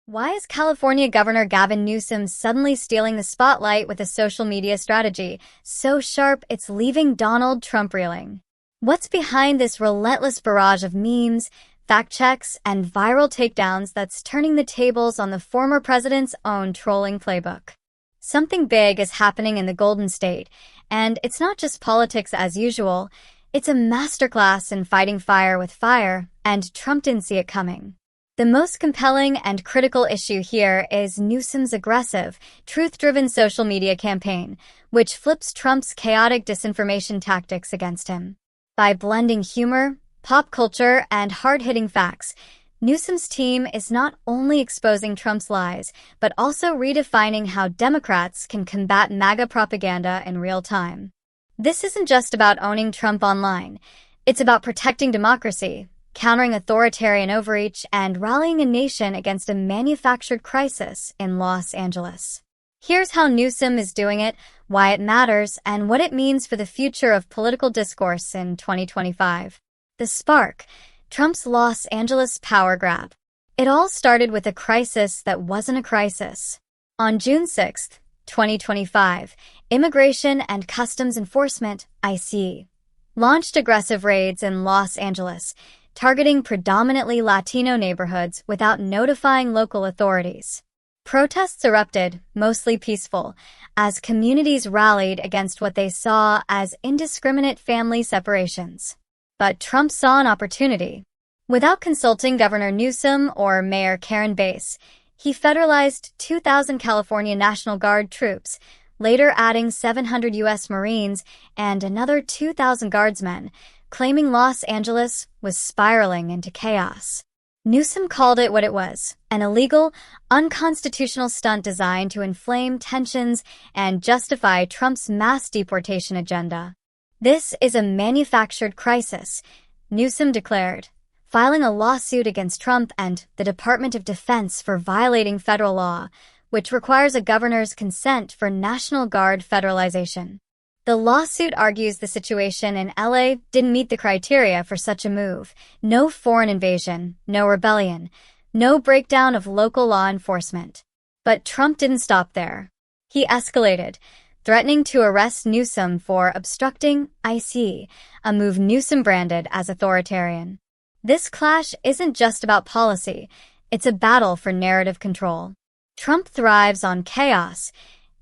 Why is California Governor Gavin Newsom suddenly stealing the spotlight with a social media strategy so sharp it's leaving Donald Trump reeling? What's behind this relentless barrage of memes, fact checks, and viral takedowns that's turning the tables on the former president's own trolling playbook? Something big is happening in the Golden State, and it's not just politics as usual. It's a masterclass in fighting fire with fire, and Trump didn't see it coming. The most compelling and critical issue here is Newsom's aggressive, truth-driven social media campaign, which flips Trump's chaotic disinformation tactics against him. By blending humor, pop culture, and hard-hitting facts, Newsom's team is not only exposing Trump's lies, but also redefining how Democrats can combat MAGA propaganda in real time. This isn't just about owning Trump online. It's about protecting democracy, countering authoritarian overreach, and rallying a nation against a manufactured crisis in Los Angeles. Here's how Newsom is doing it, why it matters, and what it means for the future of political discourse in 2025. The spark: Trump's Los Angeles power grab. It all started with a crisis that wasn't a crisis. On June 6, 2025, Immigration and Customs Enforcement, ICE, launched aggressive raids in Los Angeles, targeting predominantly Latino neighborhoods without notifying local authorities. Protests erupted, mostly peaceful, as communities rallied against what they saw as indiscriminate family separations. But Trump saw an opportunity. Without consulting Governor Newsom or Mayor Karen Bass, he federalized 2,000 California National Guard troops, later adding 700 U.S. Marines and another 2,000 Guardsmen, claiming Los Angeles was spiraling into chaos. Newsom called it what it was: an illegal, unconstitutional stunt designed to inflame tensions and justify Trump's mass deportation agenda. This is a manufactured crisis, Newsom declared, filing a lawsuit against Trump and the Department of Defense for violating federal law, which requires a governor's consent for National Guard federalization. The lawsuit argues the situation in LA didn't meet the criteria for such a move: no foreign invasion, no rebellion, no breakdown of local law enforcement. But Trump didn't stop there. He escalated, threatening to arrest Newsom for obstructing ICE, a move Newsom branded as authoritarian. This clash isn't just about policy, it's a battle for narrative control. Trump thrives on chaos,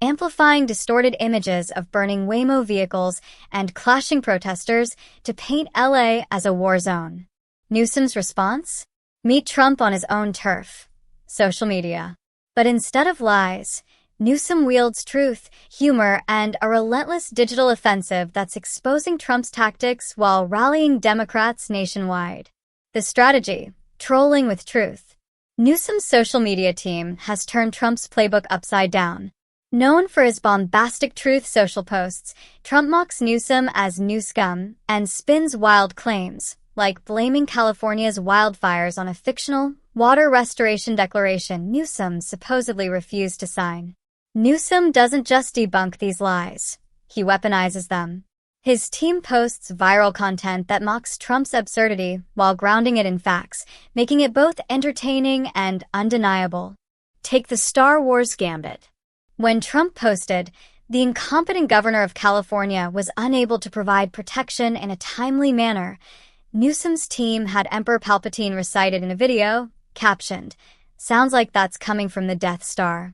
amplifying distorted images of burning Waymo vehicles and clashing protesters to paint LA as a war zone. Newsom's response? Meet Trump on his own turf: social media. But instead of lies, Newsom wields truth, humor, and a relentless digital offensive that's exposing Trump's tactics while rallying Democrats nationwide. The strategy: trolling with truth. Newsom's social media team has turned Trump's playbook upside down. Known for his bombastic truth social posts, Trump mocks Newsom as new scum and spins wild claims, like blaming California's wildfires on a fictional water restoration declaration Newsom supposedly refused to sign. Newsom doesn't just debunk these lies, he weaponizes them. His team posts viral content that mocks Trump's absurdity while grounding it in facts, making it both entertaining and undeniable. Take the Star Wars gambit. When Trump posted, "The incompetent governor of California was unable to provide protection in a timely manner," Newsom's team had Emperor Palpatine recited in a video, captioned, "Sounds like that's coming from the Death Star."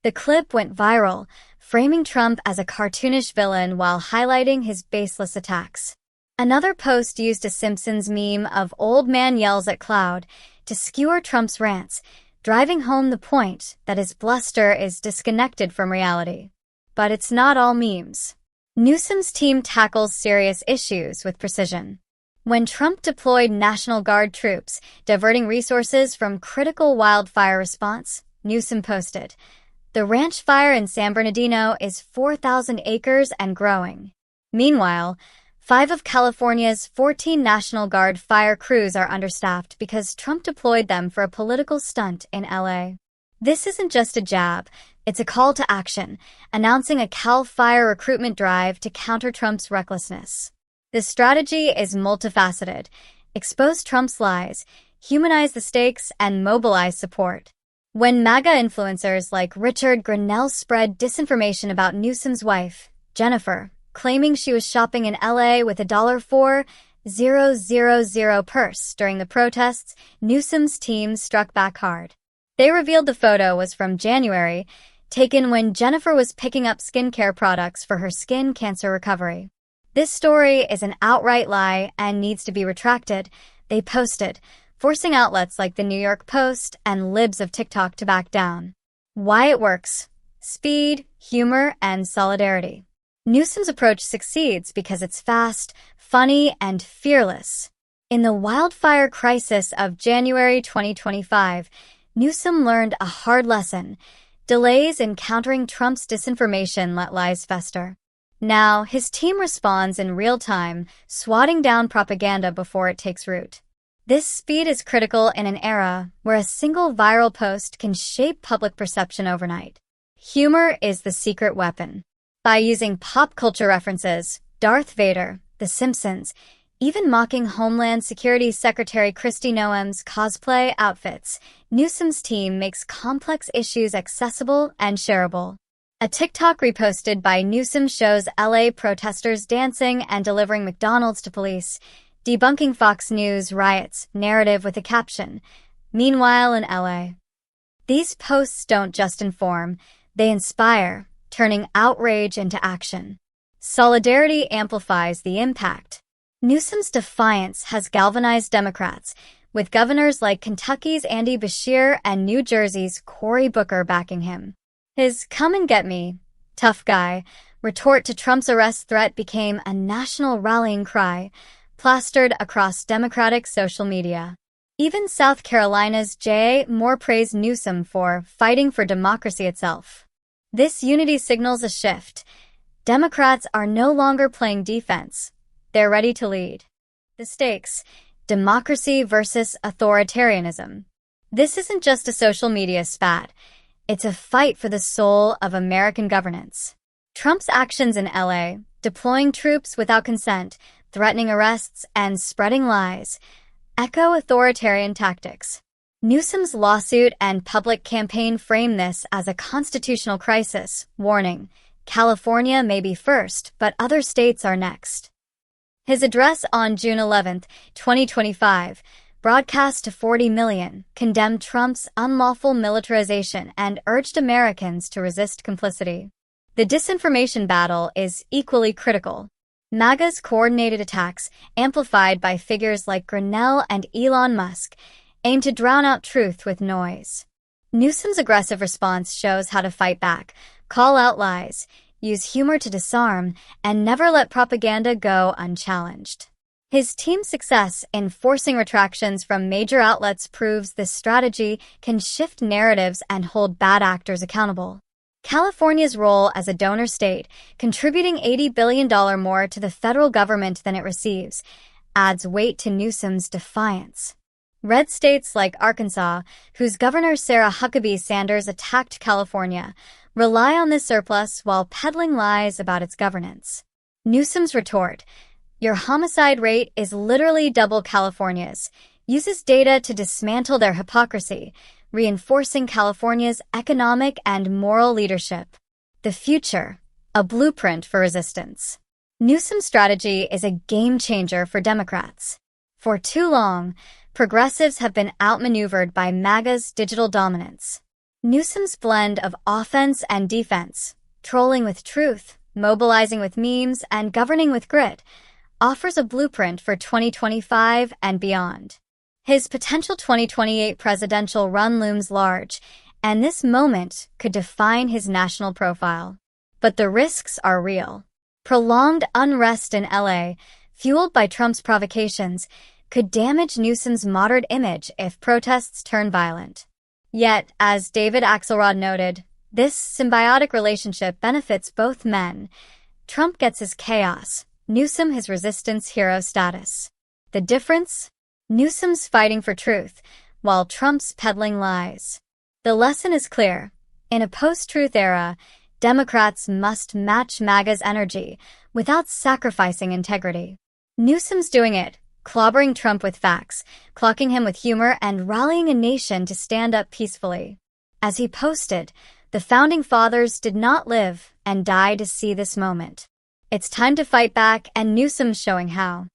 The clip went viral, framing Trump as a cartoonish villain while highlighting his baseless attacks. Another post used a Simpsons meme of old man yells at cloud to skewer Trump's rants, driving home the point that his bluster is disconnected from reality. But it's not all memes. Newsom's team tackles serious issues with precision. When Trump deployed National Guard troops, diverting resources from critical wildfire response, Newsom posted, "The ranch fire in San Bernardino is 4,000 acres and growing." Meanwhile, 5 of California's 14 National Guard fire crews are understaffed because Trump deployed them for a political stunt in LA. This isn't just a jab, it's a call to action, announcing a Cal Fire recruitment drive to counter Trump's recklessness. The strategy is multifaceted: expose Trump's lies, humanize the stakes, and mobilize support. When MAGA influencers like Richard Grenell spread disinformation about Newsom's wife, Jennifer, claiming she was shopping in LA with a $4,000 purse during the protests, Newsom's team struck back hard. They revealed the photo was from January, taken when Jennifer was picking up skincare products for her skin cancer recovery. This story is an outright lie and needs to be retracted, they posted, forcing outlets like the New York Post and libs of TikTok to back down. Why it works: speed, humor, and solidarity. Newsom's approach succeeds because it's fast, funny, and fearless. In the wildfire crisis of January 2025, Newsom learned a hard lesson: delays in countering Trump's disinformation let lies fester. Now, his team responds in real time, swatting down propaganda before it takes root. This speed is critical in an era where a single viral post can shape public perception overnight. Humor is the secret weapon. By using pop culture references, Darth Vader, The Simpsons, even mocking Homeland Security Secretary Kristi Noem's cosplay outfits, Newsom's team makes complex issues accessible and shareable. A TikTok reposted by Newsom shows LA protesters dancing and delivering McDonald's to police, debunking Fox News riots narrative with a caption, "Meanwhile in LA." These posts don't just inform, they inspire, turning outrage into action. Solidarity amplifies the impact. Newsom's defiance has galvanized Democrats, with governors like Kentucky's Andy Beshear and New Jersey's Cory Booker backing him. His "come and get me, tough guy" retort to Trump's arrest threat became a national rallying cry, plastered across Democratic social media. Even South Carolina's J. Moore praised Newsom for fighting for democracy itself. This unity signals a shift. Democrats are no longer playing defense. They're ready to lead. The stakes: democracy versus authoritarianism. This isn't just a social media spat. It's a fight for the soul of American governance. Trump's actions in LA, deploying troops without consent, threatening arrests, and spreading lies, echo authoritarian tactics. Newsom's lawsuit and public campaign frame this as a constitutional crisis, warning, California may be first, but other states are next. His address on June 11, 2025, broadcast to 40 million, condemned Trump's unlawful militarization and urged Americans to resist complicity. The disinformation battle is equally critical. MAGA's coordinated attacks, amplified by figures like Grenell and Elon Musk, aim to drown out truth with noise. Newsom's aggressive response shows how to fight back, call out lies, use humor to disarm, and never let propaganda go unchallenged. His team's success in forcing retractions from major outlets proves this strategy can shift narratives and hold bad actors accountable. California's role as a donor state, contributing $80 billion more to the federal government than it receives, adds weight to Newsom's defiance. Red states like Arkansas, whose Governor Sarah Huckabee Sanders attacked California, rely on this surplus while peddling lies about its governance. Newsom's retort, "Your homicide rate is literally double California's," uses data to dismantle their hypocrisy, reinforcing California's economic and moral leadership. The future, a blueprint for resistance. Newsom's strategy is a game changer for Democrats. For too long, progressives have been outmaneuvered by MAGA's digital dominance. Newsom's blend of offense and defense, trolling with truth, mobilizing with memes, and governing with grit, offers a blueprint for 2025 and beyond. His potential 2028 presidential run looms large, and this moment could define his national profile. But the risks are real. Prolonged unrest in LA, fueled by Trump's provocations, could damage Newsom's moderate image if protests turn violent. Yet, as David Axelrod noted, this symbiotic relationship benefits both men. Trump gets his chaos, Newsom his resistance hero status. The difference? Newsom's fighting for truth, while Trump's peddling lies. The lesson is clear. In a post-truth era, Democrats must match MAGA's energy without sacrificing integrity. Newsom's doing it, clobbering Trump with facts, clocking him with humor, and rallying a nation to stand up peacefully. As he posted, "The founding fathers did not live and die to see this moment. It's time to fight back, and Newsom's showing how."